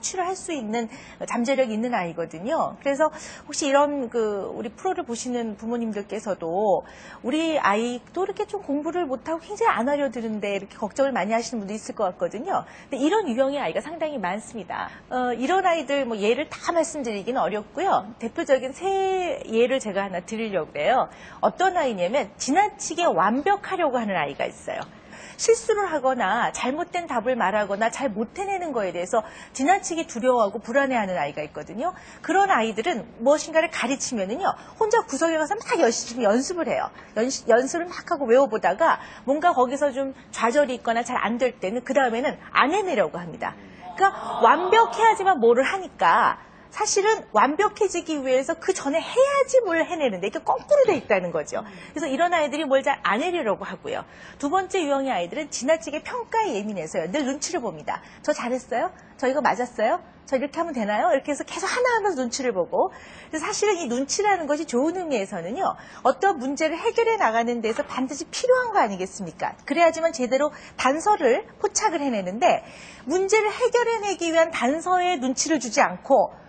성취를 할 수 있는 잠재력이 있는 아이거든요. 그래서 혹시 이런 우리 프로를 보시는 부모님들께서도 우리 아이도 이렇게 좀 공부를 못하고 굉장히 안 하려 드는데 이렇게 걱정을 많이 하시는 분도 있을 것 같거든요. 근데 이런 유형의 아이가 상당히 많습니다. 이런 아이들 뭐 예를 다 말씀드리기는 어렵고요. 대표적인 세 예를 제가 하나 드리려고 해요. 어떤 아이냐면 지나치게 완벽하려고 하는 아이가 있어요. 실수를 하거나 잘못된 답을 말하거나 잘 못 해내는 거에 대해서 지나치게 두려워하고 불안해하는 아이가 있거든요. 그런 아이들은 무엇인가를 가르치면은요, 혼자 구석에 가서 막 열심히 연습을 해요. 연습을 막 하고 외워보다가 뭔가 거기서 좀 좌절이 있거나 잘 안 될 때는 그 다음에는 안 해내려고 합니다. 그러니까 완벽해야지만 뭐를 하니까 사실은 완벽해지기 위해서 그 전에 해야지 뭘 해내는데 이게 거꾸로 돼 있다는 거죠. 그래서 이런 아이들이 뭘 잘 안 해내려고 하고요. 두 번째 유형의 아이들은 지나치게 평가에 예민해서요. 늘 눈치를 봅니다. 저 잘했어요? 저 이거 맞았어요? 저 이렇게 하면 되나요? 이렇게 해서 계속 하나하나 눈치를 보고, 그래서 사실은 이 눈치라는 것이 좋은 의미에서는요, 어떤 문제를 해결해 나가는 데서 반드시 필요한 거 아니겠습니까? 그래야지만 제대로 단서를 포착을 해내는데, 문제를 해결해내기 위한 단서에 눈치를 주지 않고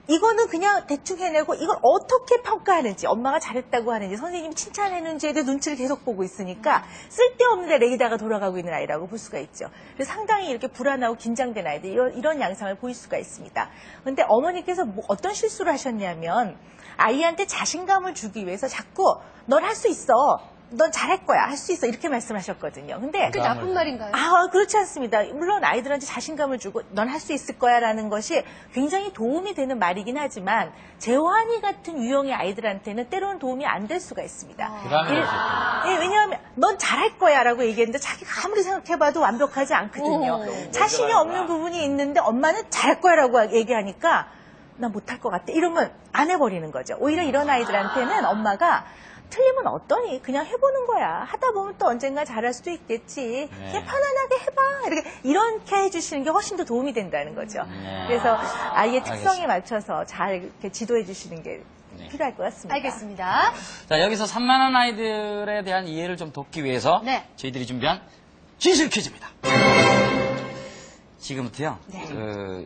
이거는 그냥 대충 해내고 이걸 어떻게 평가하는지, 엄마가 잘했다고 하는지, 선생님이 칭찬했는지에 대해 눈치를 계속 보고 있으니까 쓸데없는 데 레이더가 돌아가고 있는 아이라고 볼 수가 있죠. 그래서 상당히 이렇게 불안하고 긴장된 아이들, 이런 양상을 보일 수가 있습니다. 그런데 어머니께서 어떤 실수를 하셨냐면 아이한테 자신감을 주기 위해서 자꾸 넌 할 수 있어, 넌 잘할 거야, 할 수 있어, 이렇게 말씀하셨거든요. 근데 그게 나쁜 말인가요? 그렇지 않습니다. 물론 아이들한테 자신감을 주고 넌 할 수 있을 거야 라는 것이 굉장히 도움이 되는 말이긴 하지만 재환이 같은 유형의 아이들한테는 때로는 도움이 안 될 수가 있습니다. 왜냐하면 넌 잘할 거야 라고 얘기했는데 자기가 아무리 생각해봐도 완벽하지 않거든요. 자신이 없는 부분이 있는데 엄마는 잘할 거야 라고 얘기하니까 나 못할 것 같아, 이러면 안 해버리는 거죠. 오히려 이런 아이들한테는 엄마가 틀리면 어떠니? 그냥 해보는 거야. 하다 보면 또 언젠가 잘할 수도 있겠지. 그냥 편안하게 해봐. 이렇게 해주시는 게 훨씬 더 도움이 된다는 거죠. 그래서 아이의 특성에 맞춰서 잘 이렇게 지도해 주시는 게 필요할 것 같습니다. 알겠습니다. 자, 여기서 산만한 아이들에 대한 이해를 좀 돕기 위해서 저희들이 준비한 진실 퀴즈입니다. 지금부터요,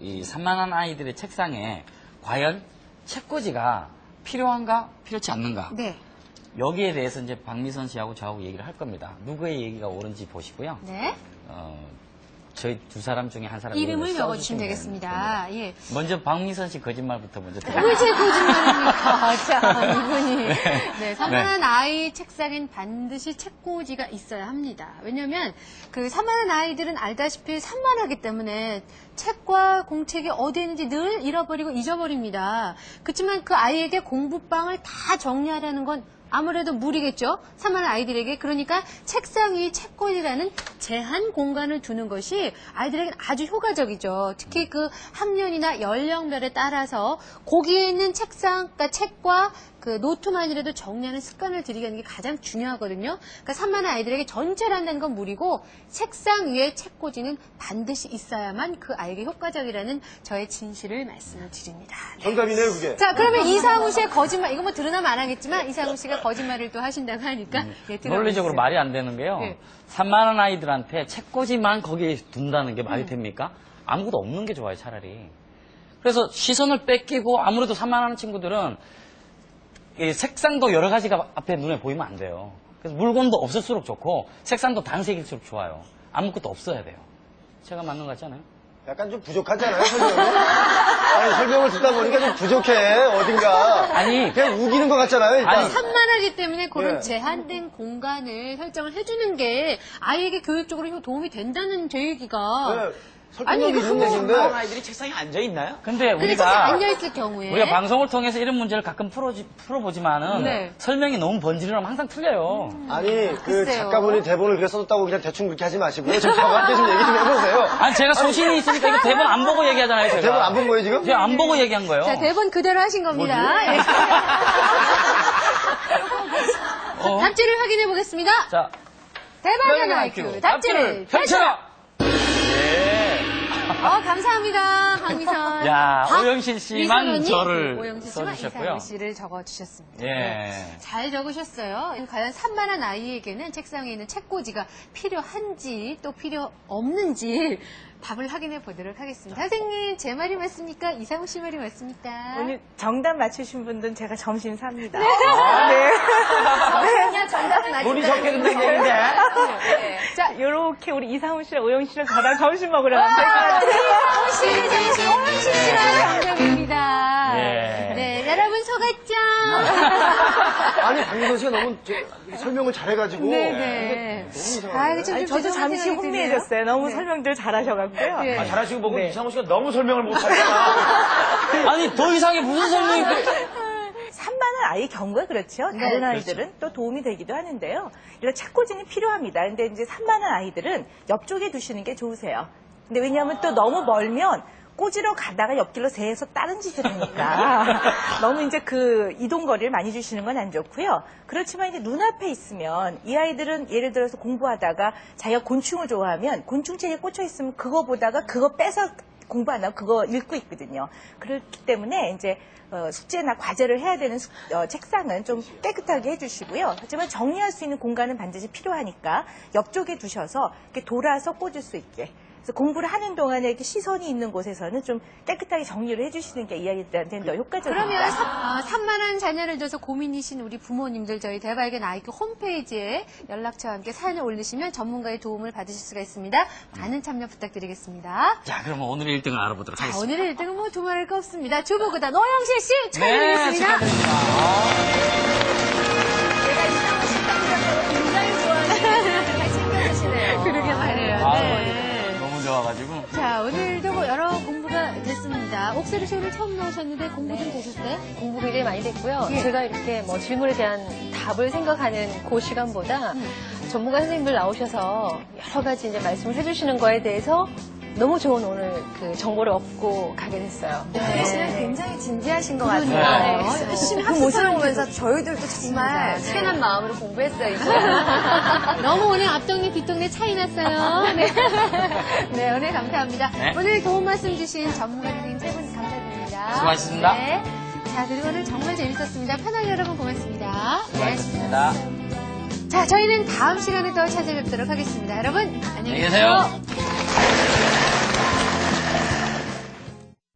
이 산만한 아이들의 책상에 과연 책꽂이가 필요한가, 필요치 않는가. 여기에 대해서 이제 박미선 씨하고 저하고 얘기를 할 겁니다. 누구의 얘기가 옳은지 보시고요. 저희 두 사람 중에 한 사람 이름을 적어주시면 되겠습니다. 예. 먼저 박미선 씨 거짓말부터 먼저 왜 제 거짓말입니까? 자, 이분이. 산만한 아이 책상엔 반드시 책꽂이가 있어야 합니다. 왜냐면 그 산만한 아이들은 알다시피 산만하기 때문에 책과 공책이 어디에 있는지 늘 잃어버리고 잊어버립니다. 그렇지만 그 아이에게 공부방을 다 정리하라는 건 아무래도 무리겠죠. 산만한 아이들에게. 그러니까 책상 위 책꽂이라는 제한 공간을 두는 것이 아이들에게 아주 효과적이죠. 특히 그 학년이나 연령별에 따라서 거기에 있는 책상, 그러니까 책과 그 노트만이라도 정리하는 습관을 들이게 하는 게 가장 중요하거든요. 그러니까 산만한 아이들에게 전체를 한다는 건 무리고 책상 위에 책꽂이는 반드시 있어야만 그 아이에게 효과적이라는 저의 진실을 말씀을 드립니다. 정답이네요, 그게. 자, 그러면 이상우 씨의 거짓말, 이거 뭐 드러나면 안 하겠지만 이상우 씨가 거짓말을 또 하신다고 하니까 논리적으로 말이 안 되는 게요. 산만한 아이들한테 책꽂이만 거기에 둔다는 게 말이 됩니까? 아무것도 없는 게 좋아요, 차라리. 그래서 시선을 뺏기고 아무래도 산만한 친구들은 이 색상도 여러 가지가 앞에 눈에 보이면 안 돼요. 그래서 물건도 없을수록 좋고 색상도 단색일수록 좋아요. 아무것도 없어야 돼요. 제가 맞는 것 같지 않아요? 약간 좀 부족하잖아요, 설명이? 아니, 설명을 듣다 보니까 좀 부족해, 어딘가. 아니, 그냥 우기는 것 같잖아요, 일단. 아니, 산만하기 때문에 그런 제한된 공간을 설정을 해주는 게 아이에게 교육적으로 도움이 된다는 제 얘기가. 설득력이 있는 얘기인데. 아이들이 책상에 앉아 있나요? 근데 우리가 앉아있을 경우에 우리가 방송을 통해서 이런 문제를 가끔 풀어보지만은 설명이 너무 번지르면 항상 틀려요. 아니, 그 글쎄요. 작가분이 대본을 그렇게 써줬다고 그냥 대충 그렇게 하지 마시고요. 좀 저한테 좀 얘기 좀 해보세요. 아니, 제가 소신이 있으니까 이거 대본 안 보고 얘기하잖아요, 제가. 대본 안 본 거예요, 지금? 제가 안 보고 얘기한 거예요. 자, 대본 그대로 하신 겁니다. 예. 답지를 확인해 보겠습니다. 자, 대박의 IQ 답지를 펼쳐라! 네. 감사합니다, 박미선. 야, 오영실 씨만 이선원님, 저를 오영실 씨만 써주셨고요. 이상우 씨를 적어주셨습니다. 예. 네. 잘 적으셨어요. 과연 산만한 아이에게는 책상에 있는 책꽂이가 필요한지 또 필요 없는지 답을 확인해 보도록 하겠습니다. 선생님, 제 말이 맞습니까? 이상우 씨 말이 맞습니까? 오늘 정답 맞추신 분들은 제가 점심 삽니다. 그냥 정답은 아직 돈이 적게 든다는 얘기인데. 자, 요렇게 우리 이상훈 씨랑 오영 씨랑 저랑 점심 먹으러 가면 될 것 같아요. 이상우 씨, 정신 오영실 씨랑 정답입니다. 예. 네, 여러분 속았죠? 아니, 박민선 씨가 너무 설명을 잘해가지고. 네네. 너무 이상하네. 아이고, 좀 아니, 저도 죄송한 잠시 생각이 드네요. 혼미해졌어요. 너무 네. 설명들 잘하셔가지고요. 네. 아, 잘하시고 보고 네. 이상호 씨가 너무 설명을 못하니까. 아니, 더 이상이 무슨 설명이 산만한 아이 경우가 그렇죠. 다른 네, 아이들은 또 도움이 되기도 하는데요. 이런 책꽂이는 필요합니다. 근데 이제 산만한 아이들은 옆쪽에 두시는 게 좋으세요. 근데 왜냐하면 또 너무 멀면 꽂으러 가다가 옆길로 새서 다른 짓을 하니까 너무 이제 그 이동거리를 많이 주시는 건 안 좋고요. 그렇지만 이제 눈앞에 있으면 이 아이들은 예를 들어서 공부하다가 자기가 곤충을 좋아하면 곤충책에 꽂혀 있으면 그거 보다가 그거 빼서 공부 안 하고 그거 읽고 있거든요. 그렇기 때문에 이제 숙제나 과제를 해야 되는 책상은 좀 깨끗하게 해주시고요. 하지만 정리할 수 있는 공간은 반드시 필요하니까 옆쪽에 두셔서 이렇게 돌아서 꽂을 수 있게. 그래서 공부를 하는 동안에 이렇게 시선이 있는 곳에서는 좀 깨끗하게 정리를 해주시는 게 이 아이들한테는 더 효과적입니다. 그러면 산만한 자녀를 둬서 고민이신 우리 부모님들 저희 대발견 아이큐 홈페이지에 연락처와 함께 사연을 올리시면 전문가의 도움을 받으실 수가 있습니다. 많은 참여 부탁드리겠습니다. 자, 그러면 오늘의 1등을 알아보도록 자, 하겠습니다. 오늘의 1등은 뭐 두말할 거 없습니다. 주보구단 오영실 씨 네, 축하드리겠습니다. 축하드립니다. 제가 이상한 식당이라고 굉장히 좋아하는 잘 챙겨주시네요. 그러게 말해요. 아유, 네. 너무 좋아가지고. 자, 오늘도 뭐 여러 공부가 됐습니다. 옥세리 쇼를 처음 나오셨는데 공부 좀 되셨어요? 공부 굉장히 많이 됐고요. 예. 제가 이렇게 뭐 질문에 대한 답을 생각하는 그 시간보다 전문가 선생님들 나오셔서 여러 가지 이제 말씀을 해주시는 거에 대해서 너무 좋은 오늘 그 정보를 얻고 가게 됐어요. 옥세리 씨는 굉장히 진지하신 것 그러니까요. 같아요. 네. 열심히 그 모습을 학습하는 보면서 저희들도 정말 네. 편한 마음으로 공부했어요, 이제. 너무 오늘 앞동네 뒷동네 차이 났어요. 네. 네, 오늘 감사합니다. 네. 오늘 도움 말씀 주신 전문가 선생님 세 분 감사드립니다. 수고하셨습니다. 네. 자, 그리고 오늘 정말 재밌었습니다. 편하게 여러분 고맙습니다. 수고하셨습니다. 자, 저희는 다음 시간에 또 찾아뵙도록 하겠습니다. 여러분, 안녕히 안녕히 계세요. 계세요.